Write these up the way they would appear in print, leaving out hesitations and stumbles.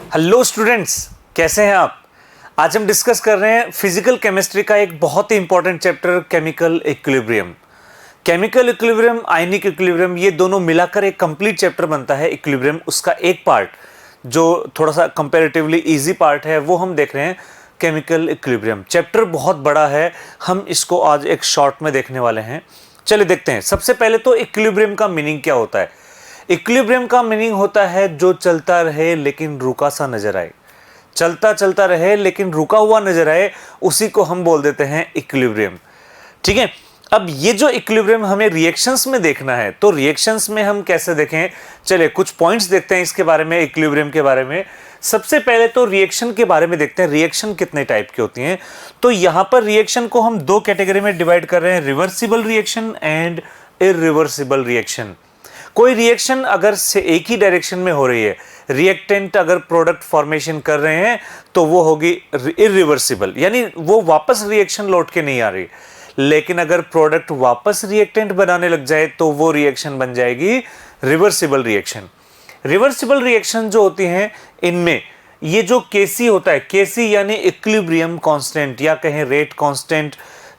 Hello students, कैसे हैं आप। आज हम डिस्कस कर रहे हैं फिजिकल केमिस्ट्री का एक बहुत ही important chapter chemical equilibrium. Chemical equilibrium, ionic equilibrium, ये दोनों मिलाकर एक कंप्लीट चैप्टर बनता है इक्विलिब्रियम। उसका एक पार्ट जो थोड़ा सा कंपैरेटिवली इजी पार्ट है वो हम देख रहे हैं केमिकल इक्विलिब्रियम। चैप्टर बहुत बड़ा है, हम इसको आज एक शॉर्ट में देखने वाले हैं। चलिए देखते हैं। सबसे पहले तो इक्विलिब्रियम का मीनिंग क्या होता है। इक्विलिब्रियम का मीनिंग होता है जो चलता रहे लेकिन रुका सा नजर आए। चलता चलता रहे लेकिन रुका हुआ नजर आए, उसी को हम बोल देते हैं इक्विलिब्रियम। ठीक है। अब ये जो इक्विलिब्रियम हमें रिएक्शंस में देखना है, तो रिएक्शंस में हम कैसे देखें, चलिए कुछ पॉइंट्स देखते हैं इसके बारे में, इक्विलिब्रियम के बारे में। सबसे पहले तो रिएक्शन के बारे में देखते हैं, रिएक्शन कितने टाइप की होती हैं। तो यहां पर रिएक्शन को हम दो कैटेगरी में डिवाइड कर रहे हैं, reversible reaction and irreversible reaction. कोई रिएक्शन अगर से एक ही डायरेक्शन में हो रही है, रिएक्टेंट अगर प्रोडक्ट फॉर्मेशन कर रहे हैं, तो वो होगी इरिवर्सिबल, यानी वो वापस रिएक्शन लौट के नहीं आ रही। लेकिन अगर प्रोडक्ट वापस रिएक्टेंट बनाने लग जाए तो वो रिएक्शन बन जाएगी रिवर्सिबल रिएक्शन। रिवर्सिबल रिएक्शन जो होती हैं, इनमें ये जो केसी होता है, केसी यानी इक्विलिब्रियम कांस्टेंट या कहें रेट कांस्टेंट।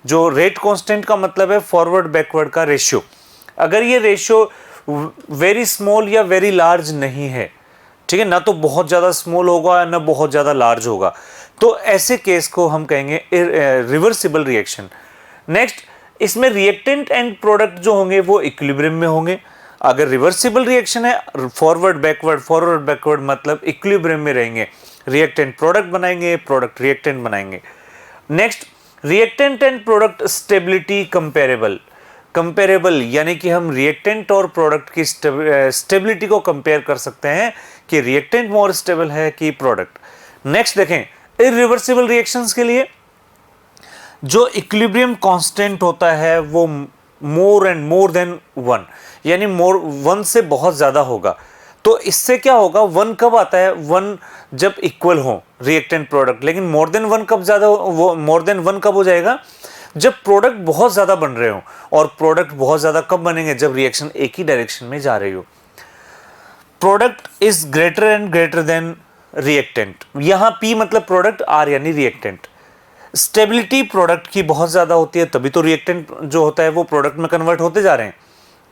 जो रेट कांस्टेंट का मतलब है फॉरवर्ड बैकवर्ड का रेशियो। अगर ये रेशियो वेरी स्मॉल या वेरी लार्ज नहीं है, ठीक है, ना तो बहुत ज्यादा स्मॉल होगा ना बहुत ज्यादा लार्ज होगा, तो ऐसे केस को हम कहेंगे रिवर्सिबल रिएक्शन। नेक्स्ट, इसमें रिएक्टेंट एंड प्रोडक्ट जो होंगे वो इक्विलिब्रियम में होंगे। अगर रिवर्सिबल रिएक्शन है, फॉरवर्ड बैकवर्ड मतलब इक्विलिब्रियम में रहेंगे। रिएक्टेंट प्रोडक्ट बनाएंगे, प्रोडक्ट रिएक्टेंट बनाएंगे। Next, reactant and product stability comparable यानी कि हम रिएक्टेंट और प्रोडक्ट की स्टेबिलिटी को कंपेयर कर सकते हैं कि रिएक्टेंट मोर स्टेबल है कि प्रोडक्ट। नेक्स्ट देखें, इरिवर्सिबल रिएक्शंस के लिए जो इक्विलिब्रियम कांस्टेंट होता है वो मोर देन वन, यानी वन से बहुत ज्यादा होगा। तो इससे क्या होगा, वन कब आता है, वन जब इक्वल हो रिएक्टेंट प्रोडक्ट। लेकिन मोर देन वन कब हो जाएगा, जब प्रोडक्ट बहुत ज्यादा बन रहे हो। और प्रोडक्ट बहुत ज्यादा कब बनेंगे, जब रिएक्शन एक ही डायरेक्शन में जा रही हो। Product is greater then reactant. यहां पी मतलब प्रोडक्ट, आर यानी रिएक्टेंट। स्टेबिलिटी प्रोडक्ट की बहुत ज्यादा होती है, तभी तो रिएक्टेंट जो होता है वो प्रोडक्ट में कन्वर्ट होते जा रहे हैं।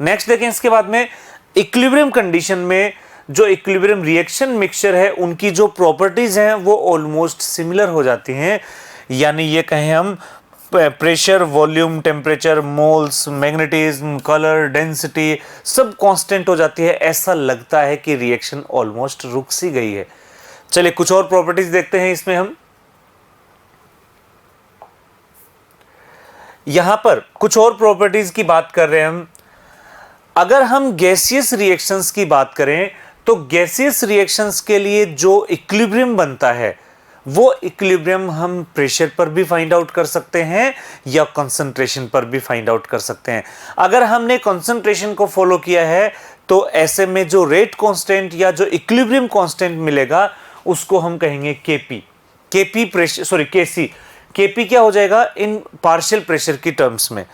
नेक्स्ट देखें, इसके बाद में इक्विलिब्रियम कंडीशन में जो इक्विलिब्रियम रिएक्शन मिक्सचर है, उनकी जो प्रॉपर्टीज हैं वो ऑलमोस्ट सिमिलर हो जाती हैं। यानी ये कहें हम, pressure, volume, temperature, moles, magnetism, colour, density सब कांस्टेंट हो जाती है। ऐसा लगता है कि रिएक्शन ऑलमोस्ट रुक सी गई है। चलिए कुछ और प्रॉपर्टीज देखते हैं इसमें हम। यहां पर कुछ और प्रॉपर्टीज की बात कर रहे हैं हम। अगर हम गैसियस रिएक्शंस की बात करें, तो गैसियस रिएक्शंस के लिए जो इक्विलिब्रियम बनता है, वो इक्विलिब्रियम हम प्रेशर पर भी फाइंड आउट कर सकते हैं या कंसंट्रेशन पर भी फाइंड आउट कर सकते हैं। अगर हमने कंसंट्रेशन को फॉलो किया है, तो ऐसे में जो रेट कांस्टेंट या जो इक्विलिब्रियम कांस्टेंट मिलेगा उसको हम कहेंगे केसी। केपी क्या हो जाएगा इन पार्शियल प्रेशर की टर्म्स में।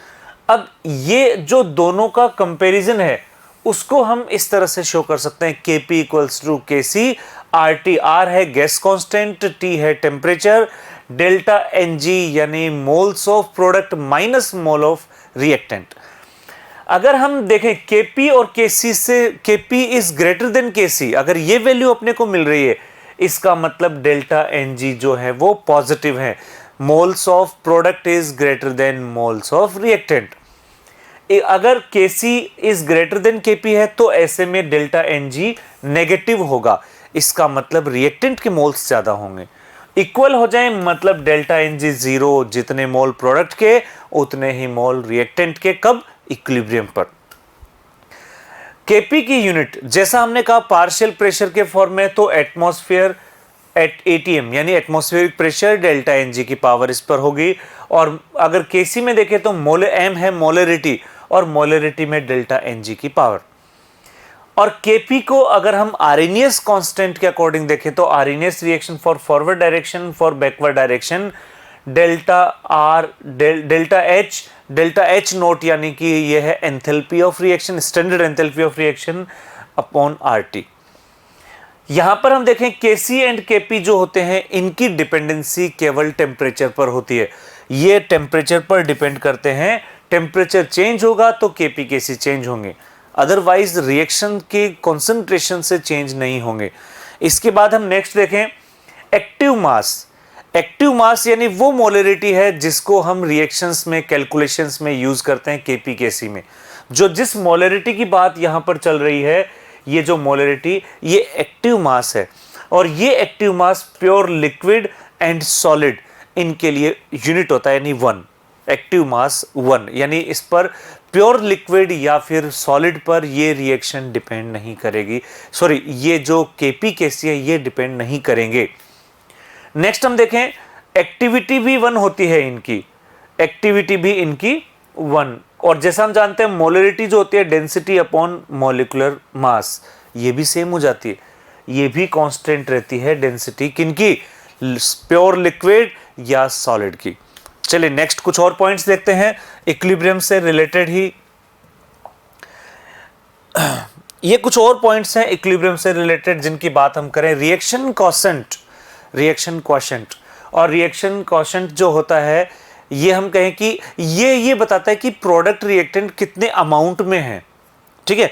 अब ये जो दोनों का कंपैरिजन है उसको हम इस तरह से शो कर सकते हैं, KP equals to KC. RT, R है गैस कांस्टेंट, टी है टेम्परेचर, डेल्टा एनजी यानी moles of product minus mole of reactant. अगर हम देखें केपी और केसी से, KP is greater than KC, अगर ये वैल्यू अपने को मिल रही है, इसका मतलब डेल्टा एनजी जो है वो पॉजिटिव है। Moles of product is greater then moles of reactant. अगर Kc is greater then Kp है, तो ऐसे में डेल्टा Ng नेगेटिव होगा। इसका मतलब रिएक्टेंट के मोल्स ज्यादा होंगे। इक्वल हो जाए मतलब डेल्टा Ng जीरो, जितने मोल प्रोडक्ट के उतने ही मोल रिएक्टेंट के। कब, इक्विलिब्रियम पर। Kp की यूनिट जैसा हमने कहा पार्शियल प्रेशर के फॉर्म में, तो एटमॉस्फेयर एट एटीएम यानी एटमॉस्फेरिक प्रेशर, डेल्टा Ng की पावर इस पर होगी। और अगर Kc में देखें तो m है मोलरिटी, और मोलरिटी में डेल्टा Ng की पावर। और Kp को अगर हम आर्हेनियस कांस्टेंट के अकॉर्डिंग देखें, तो Arrhenius reaction for forward direction, for backward direction, delta H note यानी कि यह है enthalpy of reaction, standard enthalpy of reaction upon RT। यहां पर हम देखें केसी एंड केपी जो होते हैं इनकी डिपेंडेंसी केवल टेम्परेचर पर होती है, ये टेम्परेचर पर डिपेंड करते हैं। टेम्परेचर चेंज होगा तो केपी केसी चेंज होंगे, अदरवाइज रिएक्शन के कॉन्सेंट्रेशन से चेंज नहीं होंगे। इसके बाद हम नेक्स्ट देखें एक्टिव मास। एक्टिव मास यानी वो मोलरिटी है जिसको हम रिएक्शंस में कैलकुलेशंस में यूज करते हैं केपी केसी में। जो जिस मोलरिटी की बात यहां पर चल रही है, ये जो मोलरिटी ये एक्टिव मास है, और ये active mass pure liquid and solid इनके लिए यूनिट होता है, यानी 1 एक्टिव मास 1, यानी इस पर प्योर लिक्विड या फिर सॉलिड पर ये रिएक्शन डिपेंड नहीं करेगी, सॉरी ये जो केपी केसी है ये डिपेंड नहीं करेंगे। नेक्स्ट हम देखें एक्टिविटी भी 1 होती है इनकी, एक्टिविटी भी इनकी 1, और जैसा हम जानते हैं मोलरिटी जो होती है डेंसिटी अपॉन मॉलिक्यूलर मास, ये भी सेम हो जाती है, ये भी कांस्टेंट रहती है डेंसिटी किनकी, प्योर लिक्विड या सॉलिड की। चलिए नेक्स्ट कुछ और पॉइंट्स देखते हैं इक्विलिब्रियम से रिलेटेड ही। ये कुछ और पॉइंट्स हैं इक्विलिब्रियम से रिलेटेड जिनकी बात हम करें। रिएक्शन क्वोशेंट, रिएक्शन क्वोशेंट, और रिएक्शन क्वोशेंट जो होता है ये हम कहें कि ये बताता है कि प्रोडक्ट रिएक्टेंट कितने अमाउंट में है, ठीक है।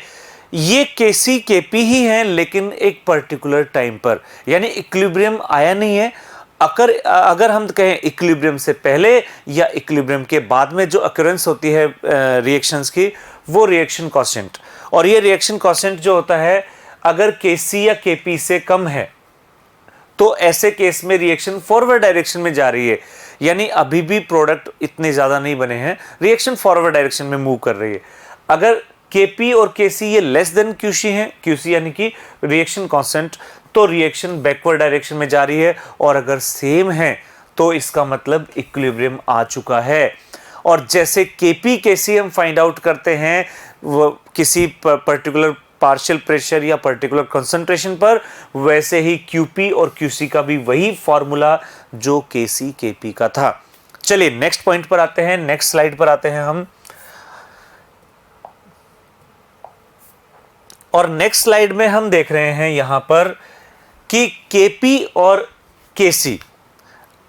ये केसी केपी ही है लेकिन एक पर्टिकुलर टाइम पर, यानी इक्विलिब्रियम आया नहीं है। अगर हम कहें इक्विलिब्रियम से पहले या इक्विलिब्रियम के बाद में जो अकरेंस होती है रिएक्शंस की, वो रिएक्शन क्वोशेंट, और ये रिएक्शन क्वोशेंट जो होता है अगर केसी या केपी से कम है तो ऐसे केस में रिएक्शन फॉरवर्ड डायरेक्शन में जा रही है, यानी अभी भी प्रोडक्ट इतने ज्यादा नहीं बने हैं, रिएक्शन फॉरवर्ड डायरेक्शन में मूव कर रही है। अगर केपी और केसी ये लेस देन क्यूसी हैं, क्यूसी यानी कि रिएक्शन कांस्टेंट, तो रिएक्शन बैकवर्ड डायरेक्शन में जा रही है, और अगर सेम है तो इसका मतलब इक्विलिब्रियम आ चुका है। और जैसे केपी केसी हम फाइंड आउट करते हैं वो किसी पर्टिकुलर पार्शियल प्रेशर या पर्टिकुलर कंसंट्रेशन पर, वैसे ही क्यूपी और क्यूसी का भी वही फॉर्मूला जो केसी केपी का था। चलिए नेक्स्ट पॉइंट पर आते हैं, नेक्स्ट स्लाइड पर आते हैं हम, और नेक्स्ट स्लाइड में हम देख रहे हैं यहां पर कि केपी और केसी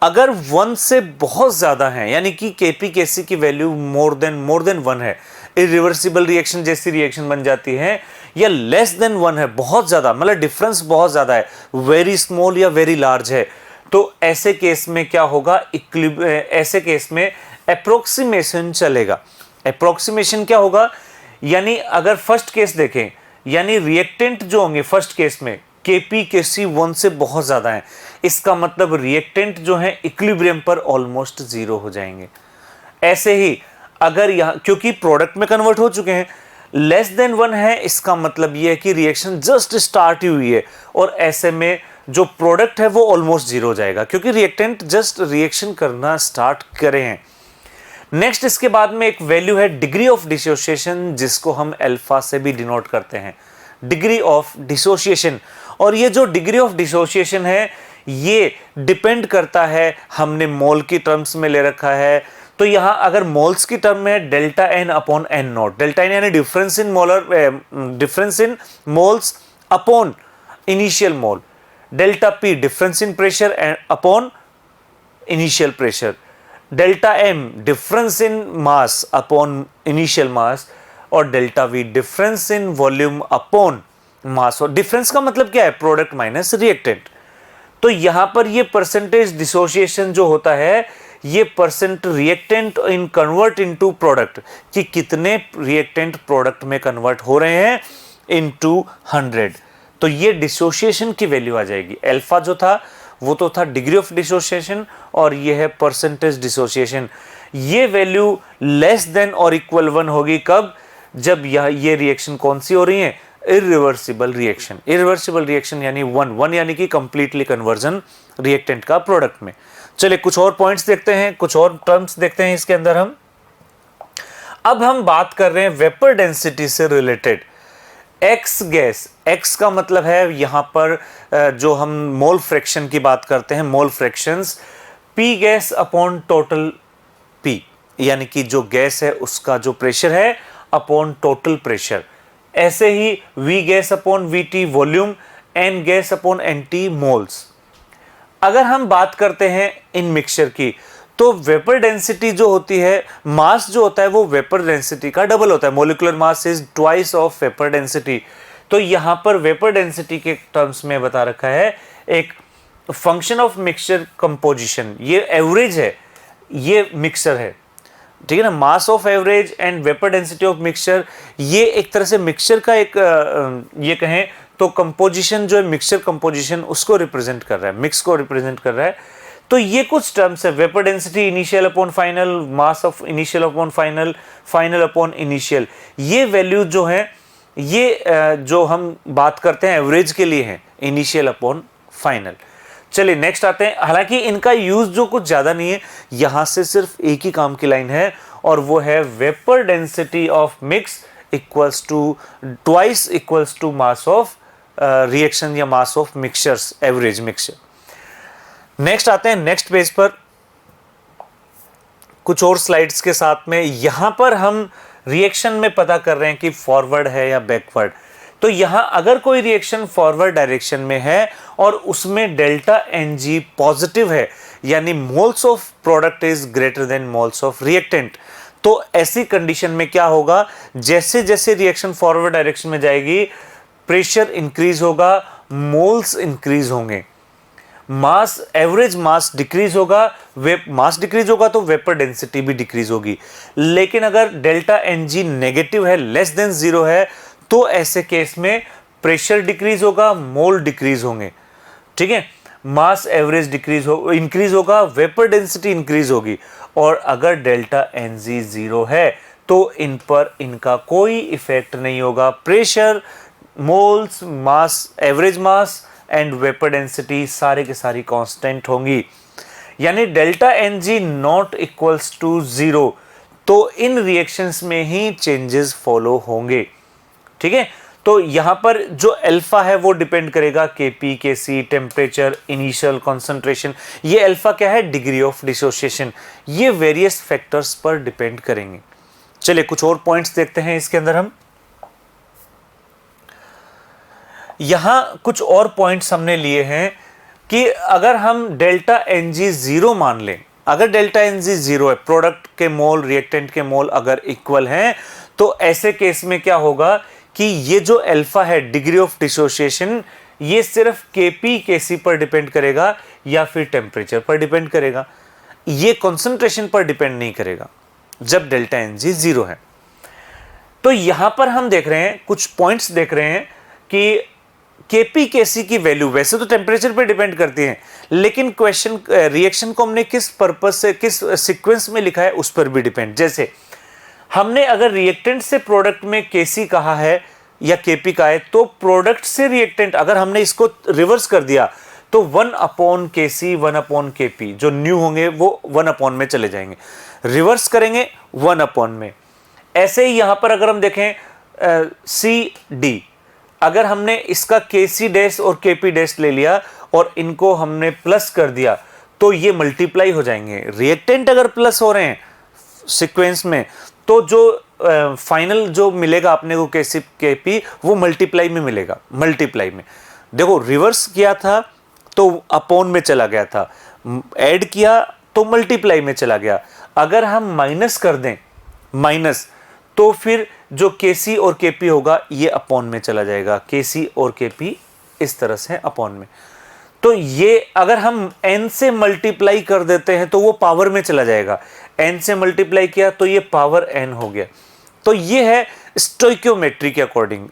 अगर 1 से बहुत ज्यादा है, यानी कि केपी केसी की वैल्यू मोर देन 1 है, इरिवर्सिबल रिएक्शन जैसी रिएक्शन बन जाती है, या लेस देन 1 है, बहुत ज्यादा मतलब डिफरेंस बहुत ज्यादा है, वेरी स्मॉल या वेरी लार्ज है, तो ऐसे केस में क्या होगा, ऐसे केस में अप्रोक्सीमेशन चलेगा। अप्रोक्सीमेशन क्या होगा, यानी अगर फर्स्ट केस देखें, यानी रिएक्टेंट जो होंगे फर्स्ट केस में केपी केसी 1 से बहुत ज्यादा है, इसका मतलब रिएक्टेंट जो है इक्विलिब्रियम पर ऑलमोस्ट 0 हो जाएंगे। ऐसे ही अगर यहां क्योंकि प्रोडक्ट में कन्वर्ट हो चुके हैं, लेस देन 1 है, इसका मतलब यह है कि रिएक्शन जस्ट स्टार्ट ही हुई है, और ऐसे में जो प्रोडक्ट है वो ऑलमोस्ट 0 हो जाएगा क्योंकि रिएक्टेंट जस्ट रिएक्शन करना स्टार्ट करे हैं। नेक्स्ट इसके बाद में एक वैल्यू है डिग्री ऑफ डिसोसिएशन, जिसको हम अल्फा से भी डिनोट करते हैं, डिग्री ऑफ डिसोसिएशन। और ये जो डिग्री ऑफ डिसोसिएशन है ये डिपेंड करता है, हमने मोल की टर्म्स में ले रखा है, तो यहां अगर मोल्स की टर्म में delta N upon N nought, delta N यानी difference in moles upon initial mole, delta P difference in pressure upon initial pressure, delta M difference in mass upon initial mass, और delta V difference in volume upon mass. और difference का मतलब क्या है, product minus reactant. तो यहां पर ये परसेंटेज डिसोसिएशन जो होता है, ये परसेंट रिएक्टेंट इन कन्वर्ट इनटू प्रोडक्ट, कि कितने रिएक्टेंट प्रोडक्ट में कन्वर्ट हो रहे हैं इनटू 100, तो ये डिसोसिएशन की वैल्यू आ जाएगी। अल्फा जो था वो तो था डिग्री ऑफ डिसोसिएशन, और ये है परसेंटेज डिसोसिएशन। ये वैल्यू लेस देन और इक्वल 1 होगी कब, जब ये रिएक्शन कौन सी हो रही है, इरिवर्सिबल रिएक्शन। इरिवर्सिबल रिएक्शन यानी 1 यानी कि कंप्लीटली कन्वर्जन रिएक्टेंट का प्रोडक्ट में। चलिए कुछ और पॉइंट्स देखते हैं, कुछ और टर्म्स देखते हैं इसके अंदर हम। अब हम बात कर रहे हैं वेपर डेंसिटी से रिलेटेड। एक्स गैस, एक्स का मतलब है यहां पर जो हम मोल फ्रैक्शन की बात करते हैं, mole fractions, P gas upon total P, यानी कि जो गैस है उसका जो प्रेशर है अपॉन टोटल प्रेशर। ऐसे ही V gas upon V T volume, n gas upon nt moles. अगर हम बात करते हैं इन मिक्सचर की, तो वेपर डेंसिटी जो होती है, मास जो होता है वो वेपर डेंसिटी का डबल होता है। Molecular mass is twice of vapour density. तो यहां पर वेपर डेंसिटी के टर्म्स में बता रखा है एक फंक्शन ऑफ मिक्सचर कंपोजिशन, ये एवरेज है, ये मिक्सचर है, ठीक है ना। Mass of average and vapour density of mixture, ये एक तरह से मिक्सचर का एक ये कहें तो कंपोजिशन जो है, मिक्सचर कंपोजिशन उसको रिप्रेजेंट कर रहा है, मिक्स को रिप्रेजेंट कर रहा है। तो ये कुछ टर्म्स है, vapour density initial upon final, mass of initial upon final, final upon initial, ये वैल्यू जो है ये जो हम बात करते हैं एवरेज के लिए है, इनिशियल अपॉन फाइनल। चलिए नेक्स्ट आते हैं। हालांकि इनका यूज जो कुछ ज्यादा नहीं है, यहां से सिर्फ एक ही काम की लाइन है और वो है vapour density of mix equals to twice equals to mass of reaction या mass of mixtures, average mixture. Next आते हैं नेक्स्ट पेज पर कुछ और स्लाइड्स के साथ में। यहां पर हम रिएक्शन में पता कर रहे हैं कि फॉरवर्ड है या बैकवर्ड। तो यहां अगर कोई रिएक्शन फॉरवर्ड डायरेक्शन में है और उसमें डेल्टा Ng पॉजिटिव है, यानी moles of product is greater then moles of reactant, तो ऐसी कंडीशन में क्या होगा, जैसे जैसे रिएक्शन फॉरवर्ड डायरेक्शन में जाएगी प्रेशर इंक्रीज होगा, मोल्स इंक्रीज होंगे, मास, एवरेज मास डिक्रीज होगा, मास डिक्रीज होगा तो वेपर डेंसिटी भी डिक्रीज होगी। लेकिन अगर डेल्टा Ng नेगेटिव है, लेस देन जीरो है, तो ऐसे केस में प्रेशर डिक्रीज होगा, मोल डिक्रीज होंगे, ठीक है, मास एवरेज डिक्रीज हो, इंक्रीज होगा, वेपर डेंसिटी इंक्रीज होगी। और अगर डेल्टा Ng जीरो है तो इन पर इनका कोई इफेक्ट नहीं होगा। Pressure, moles, mass, average mass and vapour density सारे के सारी कांस्टेंट होंगी, यानी delta Ng not equals to zero, तो इन रिएक्शंस में ही चेंजेस फॉलो होंगे, ठीक है। तो यहां पर जो अल्फा है वो डिपेंड करेगा Kp, Kc, temperature, initial concentration, ये अल्फा क्या है, डिग्री ऑफ डिसोसिएशन, ये वेरियस फैक्टर्स पर डिपेंड करेंगे। चलिए कुछ और पॉइंट्स देखते हैं इसके अंदर हम। यहां कुछ और पॉइंट्स हमने लिए हैं कि अगर हम डेल्टा Ng जीरो मान लें, अगर डेल्टा Ng जीरो है, प्रोडक्ट के मोल, रिएक्टेंट के मोल अगर इक्वल हैं, तो ऐसे केस में क्या होगा कि ये जो अल्फा है, डिग्री ऑफ डिसोसिएशन, ये सिर्फ Kp, Kc पर डिपेंड करेगा या फिर टेम्परेचर पर डिपेंड करेगा, ये कॉन्सेंट्रेशन पर डिपेंड नहीं करेगा जब डेल्टा Ng जीरो है। तो यहां पर हम देख रहे हैं, कुछ पॉइंट्स देख रहे हैं कि Kp, Kc की वैल्यू वैसे तो टेम्परेचर पे डिपेंड करती है, लेकिन क्वेश्चन रिएक्शन को हमने किस पर्पस से, किस सीक्वेंस में लिखा है उस पर भी डिपेंड। जैसे हमने अगर रिएक्टेंट से प्रोडक्ट में Kc कहा है या Kp का है, तो प्रोडक्ट से रिएक्टेंट अगर हमने इसको रिवर्स कर दिया तो 1/Kc 1/Kp जो न्यू होंगे वो 1 में चले जाएंगे, रिवर्स करेंगे 1 में। ऐसे ही यहां पर अगर हम देखें CD, अगर हमने इसका Kc डैश और Kp डैश ले लिया और इनको हमने प्लस कर दिया तो ये मल्टीप्लाई हो जाएंगे। रिएक्टेंट अगर प्लस हो रहे हैं सीक्वेंस में तो जो फाइनल जो मिलेगा अपने को Kc Kp वो मल्टीप्लाई में मिलेगा। मल्टीप्लाई में देखो, रिवर्स किया था तो अपॉन में चला गया था, ऐड किया तो मल्टीप्लाई में चला गया। अगर हम माइनस कर दें, माइनस, तो फिर जो Kc और Kp होगा ये अपॉन में चला जाएगा। Kc और Kp इस तरह से अपॉन में। तो ये अगर हम n से मल्टीप्लाई कर देते हैं तो वो पावर में चला जाएगा, n से मल्टीप्लाई किया तो ये पावर n हो गया। तो ये है स्टोइक्योमेट्री के अकॉर्डिंग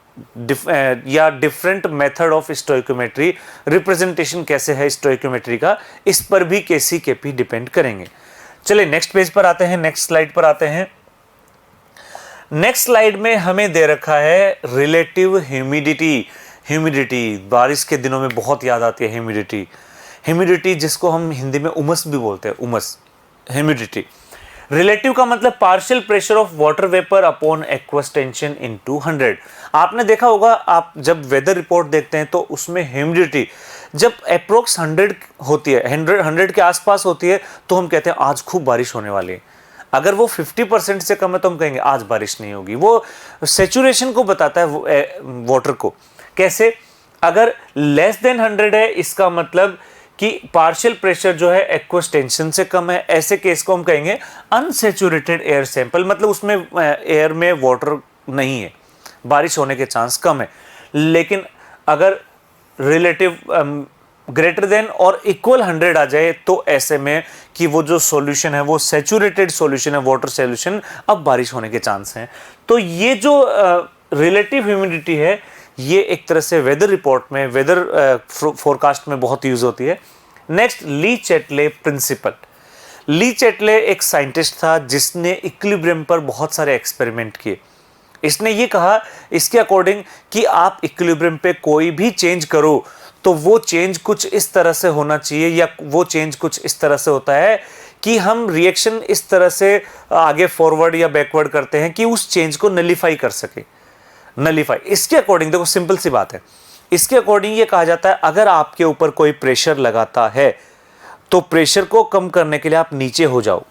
या different method of stoichiometry, representation कैसे है स्टोइक्योमेट्री का, इस पर भी Kc Kp डिपेंड करेंगे। चलिए नेक्स्ट पेज पर आते हैं, नेक्स्ट स्लाइड पर आते हैं। नेक्स्ट स्लाइड में हमें दे रखा है रिलेटिव ह्यूमिडिटी। ह्यूमिडिटी बारिश के दिनों में बहुत याद आती है, ह्यूमिडिटी। ह्यूमिडिटी जिसको हम हिंदी में उमस भी बोलते हैं, उमस, ह्यूमिडिटी। रिलेटिव का मतलब partial pressure of water vapour upon aqueous tension into 100। आपने देखा होगा, आप जब वेदर रिपोर्ट देखते हैं तो उसमें ह्यूमिडिटी जब अप्रोक्स 100 होती है, 100 के आसपास होती है, तो हम कहते हैं आज खूब बारिश होने वाली है। अगर वो 50% से कम है तो हम कहेंगे आज बारिश नहीं होगी। वो सैचुरेशन को बताता है वाटर को। कैसे? अगर लेस देन 100 है इसका मतलब कि पार्शियल प्रेशर जो है एक्वस टेंशन से कम है। ऐसे केस को हम कहेंगे अनसैचुरेटेड एयर सैंपल, मतलब उसमें एयर में वाटर नहीं है, बारिश होने के चांस कम है। लेकिन अगर रिलेटिव ग्रेटर देन और इक्वल 100 आ जाए तो ऐसे में कि वो जो सॉल्यूशन है वो सैचुरेटेड सॉल्यूशन है, वाटर सॉल्यूशन, अब बारिश होने के चांस हैं। तो ये जो रिलेटिव ह्यूमिडिटी है ये एक तरह से वेदर रिपोर्ट में, वेदर फोरकास्ट में बहुत यूज होती है। नेक्स्ट, ली चैटले प्रिंसिपल। ली चैटले एक साइंटिस्ट था जिसने इक्विलिब्रियम पर बहुत सारे एक्सपेरिमेंट किए। इसने ये कहा इसके अकॉर्डिंग कि आप इक्विलिब्रियम पे कोई भी चेंज करो तो वो चेंज कुछ इस तरह से होना चाहिए, या वो चेंज कुछ इस तरह से होता है कि हम रिएक्शन इस तरह से आगे फॉरवर्ड या बैकवर्ड करते हैं कि उस चेंज को नलीफाई कर सके। नलीफाई, इसके अकॉर्डिंग देखो सिंपल सी बात है, इसके अकॉर्डिंग ये कहा जाता है अगर आपके ऊपर कोई प्रेशर लगाता है तो प्रेशर को कम करने के लिए आप नीचे हो जाओ,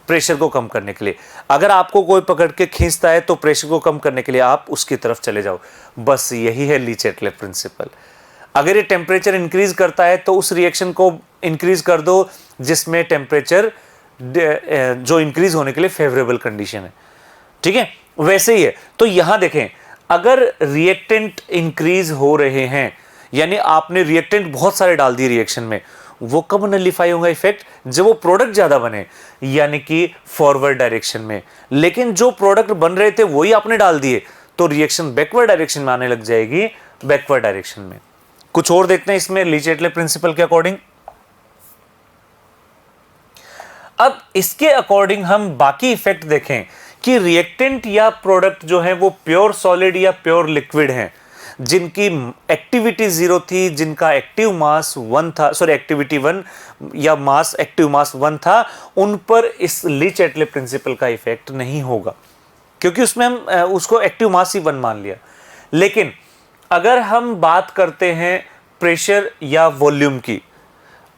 प्रेशर को कम करने के लिए। अगर आपको कोई पकड़ के खींचता है तो प्रेशर को कम करने के लिए आप उसकी तरफ चले जाओ। बस यही है ली चैटले प्रिंसिपल। अगर ये टेम्परेचर इंक्रीज करता है तो उस रिएक्शन को इंक्रीज कर दो जिसमें टेम्परेचर जो इंक्रीज होने के लिए फेवरेबल कंडीशन है। ठीक है, वैसे ही है। तो यहां देखें, अगर रिएक्टेंट इंक्रीज हो रहे हैं, यानी आपने रिएक्टेंट बहुत सारे डाल दिए रिएक्शन में, वो कब नलिफाई होगा इफेक्ट? जब वो प्रोडक्ट ज्यादा बने, यानी कि फॉरवर्ड डायरेक्शन में। लेकिन जो प्रोडक्ट बन रहे थे वही आपने डाल दिए तो रिएक्शन बैकवर्ड डायरेक्शन में आने लग जाएगी, बैकवर्ड डायरेक्शन में। कुछ और देखते हैं इसमें ली चैटले प्रिंसिपल के अकॉर्डिंग। अब इसके अकॉर्डिंग हम बाकी इफेक्ट देखें कि रिएक्टेंट या प्रोडक्ट जो है वो प्योर सॉलिड या प्योर लिक्विड हैं, जिनकी एक्टिविटी 0 थी, जिनका एक्टिव मास 1 था, सॉरी एक्टिविटी 1 या मास, एक्टिव मास 1 था, उन पर इस ली चैटले प्रिंसिपल का इफेक्ट नहीं होगा क्योंकि उसमें हम उसको एक्टिव मास ही 1 मान लिया। लेकिन अगर हम बात करते हैं प्रेशर या वॉल्यूम की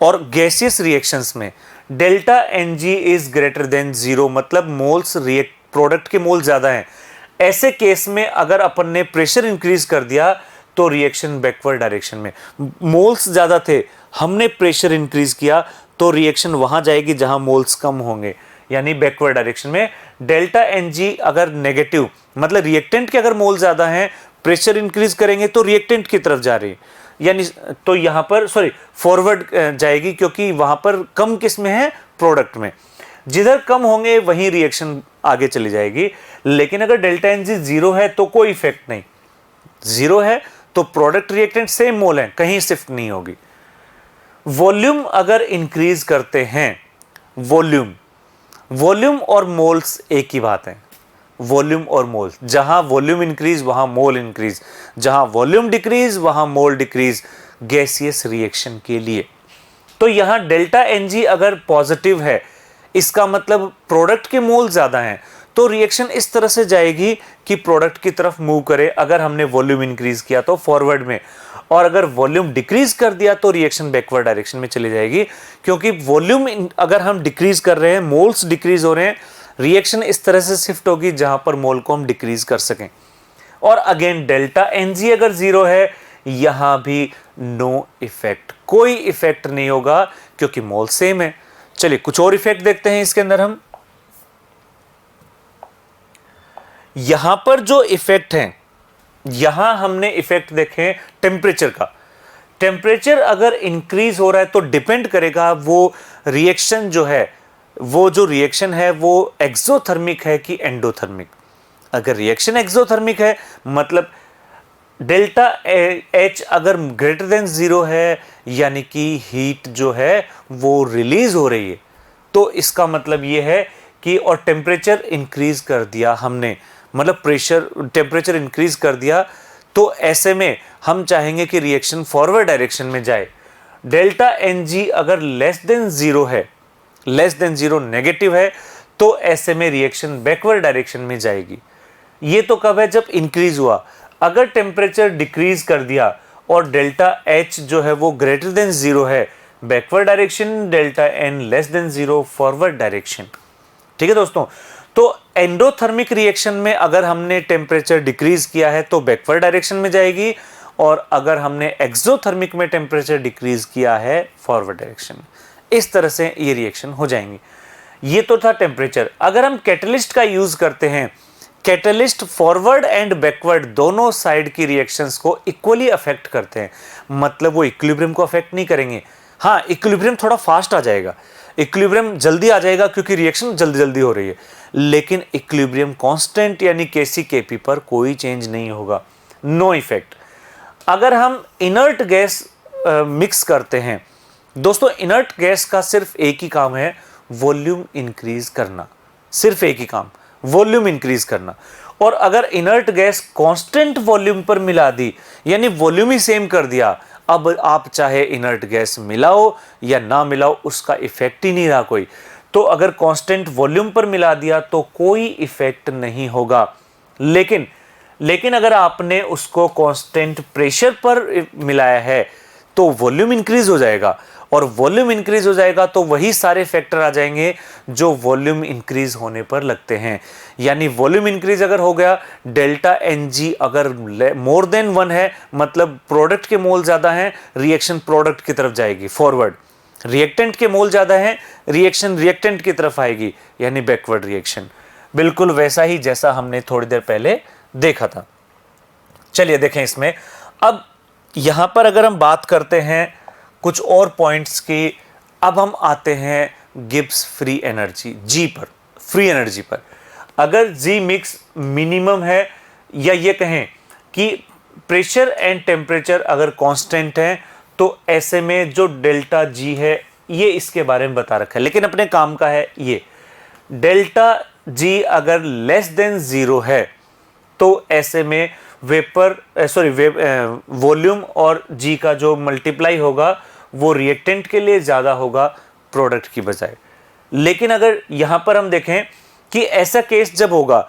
और गैसियस रिएक्शंस में, delta Ng is greater then 0, मतलब मोल्स प्रोडक्ट के मोल ज्यादा हैं। ऐसे केस में अगर अपन ने प्रेशर इंक्रीज कर दिया तो रिएक्शन बैकवर्ड डायरेक्शन में, मोल्स ज्यादा थे, हमने प्रेशर इंक्रीज किया तो रिएक्शन वहां जाएगी जहां मोल्स कम होंगे, यानी बैकवर्ड डायरेक्शन में। डेल्टा Ng अगर नेगेटिव, मतलब रिएक्टेंट के अगर मोल ज्यादा हैं, प्रेशर इंक्रीज करेंगे तो रिएक्टेंट की तरफ जा रही है, यानी तो यहां पर सॉरी फॉरवर्ड जाएगी क्योंकि वहां पर कम किस में है, प्रोडक्ट में। जिधर कम होंगे वहीं रिएक्शन आगे चली जाएगी। लेकिन अगर डेल्टा Ng 0 है तो कोई इफेक्ट नहीं, 0 है तो प्रोडक्ट रिएक्टेंट सेम मोल है, कहीं शिफ्ट नहीं होगी। वॉल्यूम अगर इंक्रीज करते हैं, वॉल्यूम और मोल्स एक ही बात है, वॉल्यूम और मोल। जहां वॉल्यूम इंक्रीज वहां मोल इंक्रीज, जहां वॉल्यूम डिक्रीज वहां मोल डिक्रीज, गैसियस रिएक्शन के लिए। तो यहां डेल्टा Ng अगर पॉजिटिव है, इसका मतलब प्रोडक्ट के मोल ज्यादा हैं, तो रिएक्शन इस तरह से जाएगी कि प्रोडक्ट की तरफ मूव करे। अगर हमने वॉल्यूम इंक्रीज किया तो फॉरवर्ड में, और अगर वॉल्यूम डिक्रीज कर दिया तो रिएक्शन बैकवर्ड डायरेक्शन में चली जाएगी, क्योंकि वॉल्यूम अगर हम डिक्रीज कर रहे हैं, मोल्स डिक्रीज हो रहे हैं, रिएक्शन इस तरह से शिफ्ट होगी जहां पर मोल को हम डिक्रीज कर सकें। और अगेन डेल्टा Ng अगर 0 है, यहां भी नो इफेक्ट, कोई इफेक्ट नहीं होगा क्योंकि मोल सेम है। चलिए कुछ और इफेक्ट देखते हैं इसके अंदर हम। यहां पर जो इफेक्ट हैं, यहां हमने इफेक्ट देखे टेम्परेचर का। टेम्परेचर अगर इंक्रीज हो रहा है तो डिपेंड करेगा वो रिएक्शन जो है, वो जो रिएक्शन है वो एक्सोथर्मिक है कि एंडोथर्मिक। अगर रिएक्शन एक्सोथर्मिक है, मतलब डेल्टा H अगर ग्रेटर देन 0 है, यानी कि हीट जो है वो रिलीज हो रही है, तो इसका मतलब ये है कि, और टेम्परेचर इंक्रीज कर दिया हमने, मतलब टेम्परेचर इंक्रीज कर दिया, तो ऐसे में हम चाहेंगे कि रिएक्शन फॉरवर्ड डायरेक्शन में जाए। डेल्टा Ng अगर लेस देन 0 है, लेस देन 0 नेगेटिव है, तो ऐसे में रिएक्शन बैकवर्ड डायरेक्शन में जाएगी। ये तो कब है, जब इंक्रीज हुआ। अगर टेम्परेचर डिक्रीज कर दिया और डेल्टा H जो है वो ग्रेटर देन 0 है, backward direction, delta N less than 0 forward direction. ठीक है दोस्तों, तो एंडोथर्मिक रिएक्शन में अगर हमने टेम्परेचर डिक्रीज किया है तो बैकवर्ड डायरेक्शन में जाएगी, और अगर हमने एक्सोथर्मिक में टेम्परेचर डिक्रीज किया है फॉरवर्ड डायरेक्शन में। इस तरह से ये रिएक्शन हो जाएंगी। ये तो था टेम्परेचर। अगर हम कैटलिस्ट का यूज करते हैं, कैटलिस्ट फॉरवर्ड एंड बैकवर्ड दोनों साइड की रिएक्शंस को इक्वली अफेक्ट करते हैं, मतलब वो इक्विलिब्रियम को अफेक्ट नहीं करेंगे। हाँ, इक्विलिब्रियम थोड़ा फास्ट आ जाएगा, इक्विलिब्रियम जल्दी आ जाएगा क्योंकि रिएक्शन जल्दी जल्दी हो रही है, लेकिन इक्विलिब्रियम कांस्टेंट यानी केसी केपी पर कोई चेंज नहीं होगा, नो इफेक्ट। अगर हम इनर्ट गैस मिक्स करते हैं दोस्तों, इनर्ट गैस का सिर्फ एक ही काम है, वॉल्यूम इंक्रीज करना, सिर्फ एक ही काम, वॉल्यूम इंक्रीज करना। और अगर इनर्ट गैस कांस्टेंट वॉल्यूम पर मिला दी, यानी वॉल्यूम ही सेम कर दिया, अब आप चाहे इनर्ट गैस मिलाओ या ना मिलाओ, उसका इफेक्ट ही नहीं रहा कोई। तो अगर कांस्टेंट वॉल्यूम पर मिला दिया तो कोई इफेक्ट नहीं होगा, लेकिन अगर आपने उसको कांस्टेंट प्रेशर पर मिलाया है तो वॉल्यूम इंक्रीज हो जाएगा, और वॉल्यूम इंक्रीज हो जाएगा तो वही सारे फैक्टर आ जाएंगे जो वॉल्यूम इंक्रीज होने पर लगते हैं। यानी वॉल्यूम इंक्रीज अगर हो गया, डेल्टा एन जी अगर मोर देन 1 है, मतलब प्रोडक्ट के मोल ज्यादा हैं, रिएक्शन प्रोडक्ट की तरफ जाएगी फॉरवर्ड, रिएक्टेंट के मोल ज्यादा हैं, रिएक्शन रिएक्टेंट की तरफ आएगी, यानी बैकवर्ड रिएक्शन। बिल्कुल वैसा ही जैसा हमने थोड़ी देर पहले देखा था। चलिए देखें इसमें। अब यहां पर अगर हम बात करते हैं कुछ और पॉइंट्स की, अब हम आते हैं गिब्स फ्री एनर्जी, जी पर, फ्री एनर्जी पर। अगर जी मिक्स मिनिमम है, या ये कहें कि प्रेशर एंड टेम्परेचर अगर कांस्टेंट है, तो ऐसे में जो डेल्टा जी है, ये इसके बारे में बता रखा है, लेकिन अपने काम का है ये। डेल्टा जी अगर लेस देन 0 है तो ऐसे में वॉल्यूम और जी का जो मल्टीप्लाई होगा वो रिएक्टेंट के लिए ज़्यादा होगा प्रोडक्ट की बजाय। लेकिन अगर यहाँ पर हम देखें कि ऐसा केस जब होगा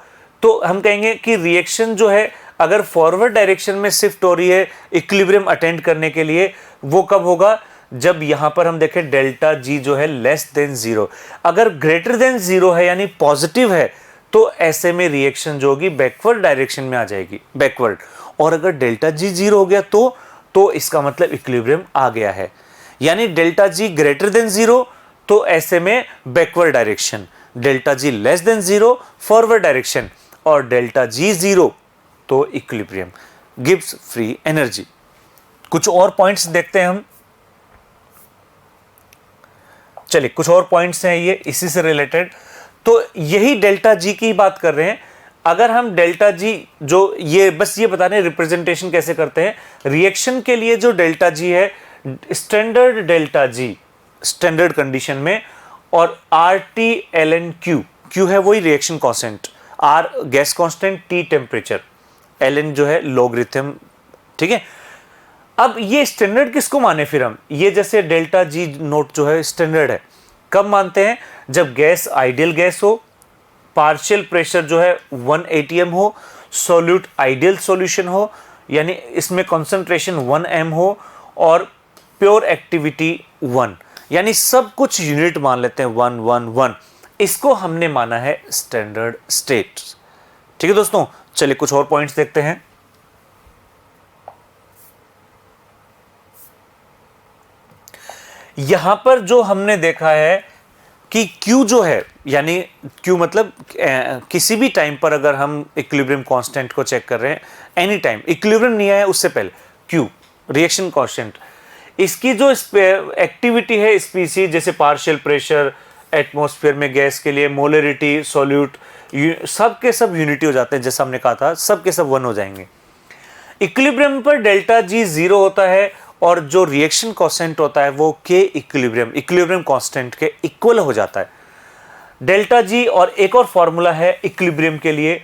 तो हम कहेंगे कि रिएक्शन जो है अगर फॉरवर्ड डायरेक्शन में शिफ्ट हो रही है इक्विलिब्रियम अटेंड करने के लिए, वो कब होगा, जब यहाँ पर हम देखें डेल्टा जी जो है लेस देन 0। अगर ग्रेटर देन 0 है यानी पॉजिटिव है, तो ऐसे में रिएक्शन जो होगी बैकवर्ड डायरेक्शन में आ जाएगी, बैकवर्ड। और अगर डेल्टा जी 0 हो गया तो इसका मतलब इक्विलिब्रियम आ गया है। यानी डेल्टा जी ग्रेटर देन 0 तो ऐसे में backward direction, delta G less than 0 forward direction, और डेल्टा जी 0 तो इक्विलिब्रियम, गिब्स फ्री एनर्जी। कुछ और पॉइंट्स देखते हैं हम। चलिए कुछ और पॉइंट्स हैं ये इसी से रिलेटेड। तो यही डेल्टा जी की बात कर रहे हैं। अगर हम डेल्टा जी जो ये बस ये बता रहे हैं रिप्रेजेंटेशन कैसे करते हैं, रिएक्शन के लिए जो डेल्टा जी है, standard delta G standard condition में, और R T L N Q, Q है वही reaction constant, R gas constant, T temperature, L N जो है लॉगरिथम, ठीक है। अब ये स्टैंडर्ड किसको माने फिर हम, ये जैसे डेल्टा जी नोट जो है स्टैंडर्ड है, कब मानते हैं, जब गैस आइडियल गैस हो, पार्शियल प्रेशर जो है 1 atm हो, सॉल्यूट आइडियल सॉल्यूशन हो, यानी इसमें कंसंट्रेशन 1 m हो, और प्योर एक्टिविटी 1, यानी सब कुछ यूनिट मान लेते हैं 1 1 1। इसको हमने माना है स्टैंडर्ड स्टेट। ठीक है दोस्तों, चलिए कुछ और पॉइंट्स देखते हैं। यहां पर जो हमने देखा है कि Q जो है, यानी Q मतलब किसी भी टाइम पर अगर हम इक्विलिब्रियम कांस्टेंट को चेक कर रहे हैं, एनी टाइम इक्विलिब्रियम नहीं आया उससे पहले, Q रिएक्शन कांस्टेंट, इसकी जो एक्टिविटी है स्पीसीज, जैसे पार्शियल प्रेशर, एटमॉस्फेयर में गैस के लिए मोलरिटी, सॉल्यूट, सब के सब यूनिटी हो जाते हैं, जैसा हमने कहा था सब के सब 1 हो जाएंगे। इक्विलिब्रियम पर डेल्टा जी 0 होता है, और जो रिएक्शन कांस्टेंट होता है वो के इक्विलिब्रियम कांस्टेंट के इक्वल हो जाता है डेल्टा जी। और एक और फॉर्मूला है इक्विलिब्रियम के लिए,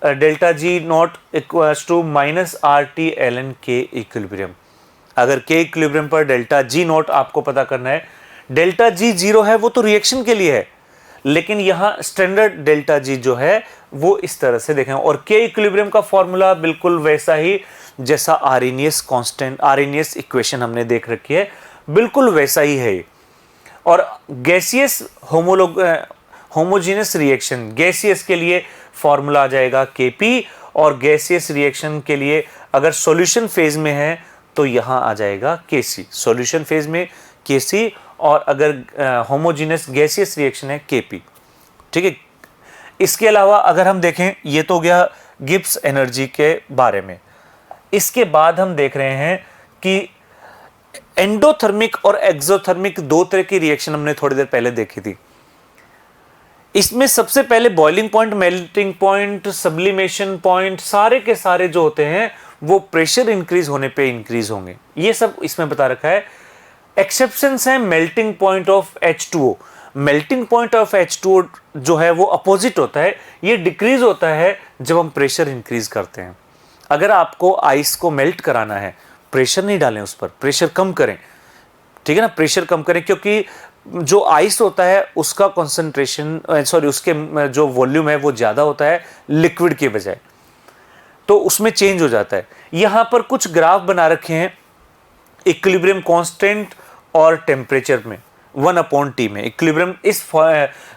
delta G not equals to minus R T L N K equilibrium. अगर के इक्विलिब्रियम पर डेल्टा जी नॉट आपको पता करना है, डेल्टा जी 0 है वो तो रिएक्शन के लिए है, लेकिन यहाँ स्टैंडर्ड डेल्टा जी जो है वो इस तरह से देखें। और के इक्विलिब्रियम का फॉर्मूला बिल्कुल वैसा ही जैसा आर्हेनियस कांस्टेंट, आर्हेनियस इक्वेशन हमने देख रखी है, बिल्कुल वैसा ही है। और गैसियस होमोजीनियस रिएक्शन, गैसियस के लिए फॉर्मूला आ जाएगा केपी, और गैसियस रिएक्शन के लिए अगर सॉल्यूशन फेज में है तो यहाँ आ जाएगा Kc, सॉल्यूशन फेज में Kc, और अगर होमोजीनियस गैसियस रिएक्शन है Kp। ठीक है। इसके अलावा अगर हम देखें, ये तो गया गिब्स एनर्जी के बारे में। इसके बाद हम देख रहे हैं कि एंडोथर्मिक और एक्सोथर्मिक दो तरह की रिएक्शन हमने थोड़ी देर पहले देखी थी। इसमें सबसे पहले boiling point, melting point, sublimation point, सारे के सारे जो होते हैं वो प्रेशर इंक्रीज होने पे इंक्रीज होंगे, ये सब इसमें बता रखा है। एक्सेप्शंस है melting point of H2O। Melting point of H2O जो है वो अपोजिट होता है, ये डिक्रीज होता है जब हम प्रेशर इंक्रीज करते हैं। अगर आपको आइस को मेल्ट कराना है, प्रेशर नहीं डालें उस पर, प्रेशर कम करें। ठीक है ना, प्रेशर कम करें, क्योंकि जो आइस होता है उसका कॉन्सेंट्रेशन, उसके जो वॉल्यूम है वो ज़्यादा होता है लिक्विड के बजाय, तो उसमें चेंज हो जाता है। यहाँ पर कुछ ग्राफ बना रखे हैं इक्विलिब्रियम कांस्टेंट और टेम्परेचर में 1/T में। इक्विलिब्रियम इस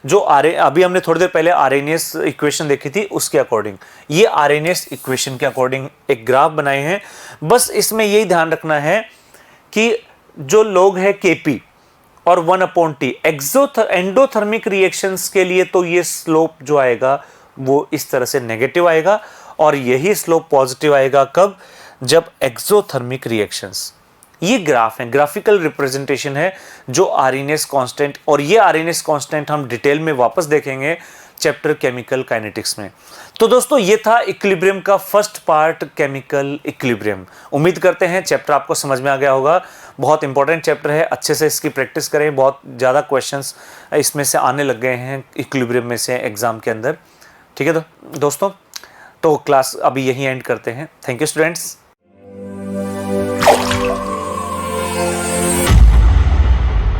जो अभी हमने थोड़ी देर पहले आरएनएस इक्वेशन देखी थी उसके अकॉर्डिंग, ये आरएनएस इक्वेशन के अकॉर्डिंग एक ग्राफ बनाए हैं। बस इसमें यही ध्यान रखना है कि जो लोग है Kp और 1/T एंडोथर्मिक रिएक्शंस के लिए, तो ये स्लोप जो आएगा वो इस तरह से नेगेटिव आएगा, और यही स्लोप पॉजिटिव आएगा कब, जब एक्सोथर्मिक रिएक्शंस। ये ग्राफ है, ग्राफिकल रिप्रेजेंटेशन है जो आरएनएस कांस्टेंट, और ये आरएनएस कांस्टेंट हम डिटेल में वापस देखेंगे चैप्टर केमिकल काइनेटिक्स में। तो दोस्तों ये था इक्विलिब्रियम का फर्स्ट पार्ट, केमिकल इक्विलिब्रियम। उम्मीद करते हैं चैप्टर आपको समझ में आ गया होगा। बहुत इंपॉर्टेंट चैप्टर है, अच्छे से इसकी प्रैक्टिस करें। बहुत ज़्यादा क्वेश्चंस इसमें से आने लग गए हैं इक्विलिब्रियम में से एग्जाम के अंदर। ठीक है दोस्तों, तो क्लास अभी यहीं एंड करते हैं। Thank you students.